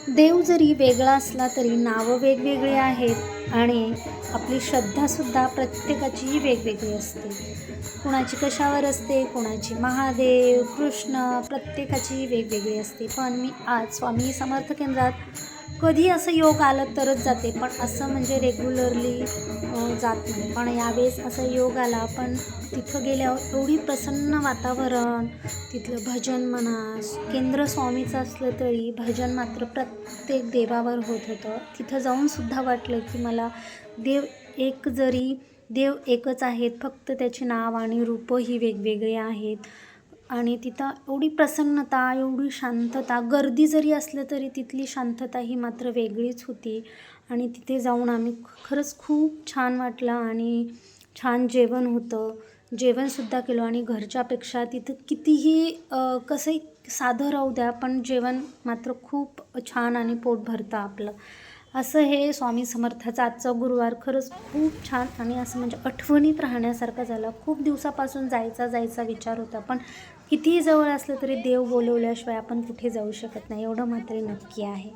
देव जरी वेगळा असला तरी नावं वेगवेगळी आहेत आणि आपली श्रद्धासुद्धा प्रत्येकाचीही वेगवेगळी असते. कुणाची कशावर असते, कुणाची महादेव, कृष्ण, प्रत्येकाची वेगवेगळी असते. पण मी आज स्वामी समर्थ केंद्रात कधी असं योग आलं तरच जाते, पण असं म्हणजे रेग्युलरली जात नाही. पण यावेळेस असं योग आला, पण तिथं गेल्यावर एवढी प्रसन्न वातावरण, तिथलं भजन म्हणा, केंद्र स्वामीचं असलं तरी भजन मात्र प्रत्येक देवावर होत होतं. तिथं जाऊनसुद्धा वाटलं की मला देव एकच आहेत, फक्त त्याची नाव आणि रूपं ही वेगवेगळी आहेत. आणि तिथं एवढी प्रसन्नता, एवढी शांतता, गर्दी जरी असलं तरी तिथली शांतता ही मात्र वेगळीच होती. आणि तिथे जाऊन आम्ही खरंच खूप छान वाटलं आणि छान जेवण होतं. जेवणसुद्धा केलं आणि घरच्यापेक्षा तिथं कितीही कसंही साधं राहू द्या, पण जेवण मात्र खूप छान आणि पोट भरतं आपलं. असं हे स्वामी समर्थाचा आजचा गुरुवार खरंच खूप छान आणि असं म्हणजे आठवणीत राहण्यासारखं झालं. खूप दिवसापासून जायचा विचार होता, पण कितीही जवळ असलं तरी देव बोलवल्याशिवाय आपण कुठे जाऊ शकत नाही, एवढं मात्र नक्की आहे.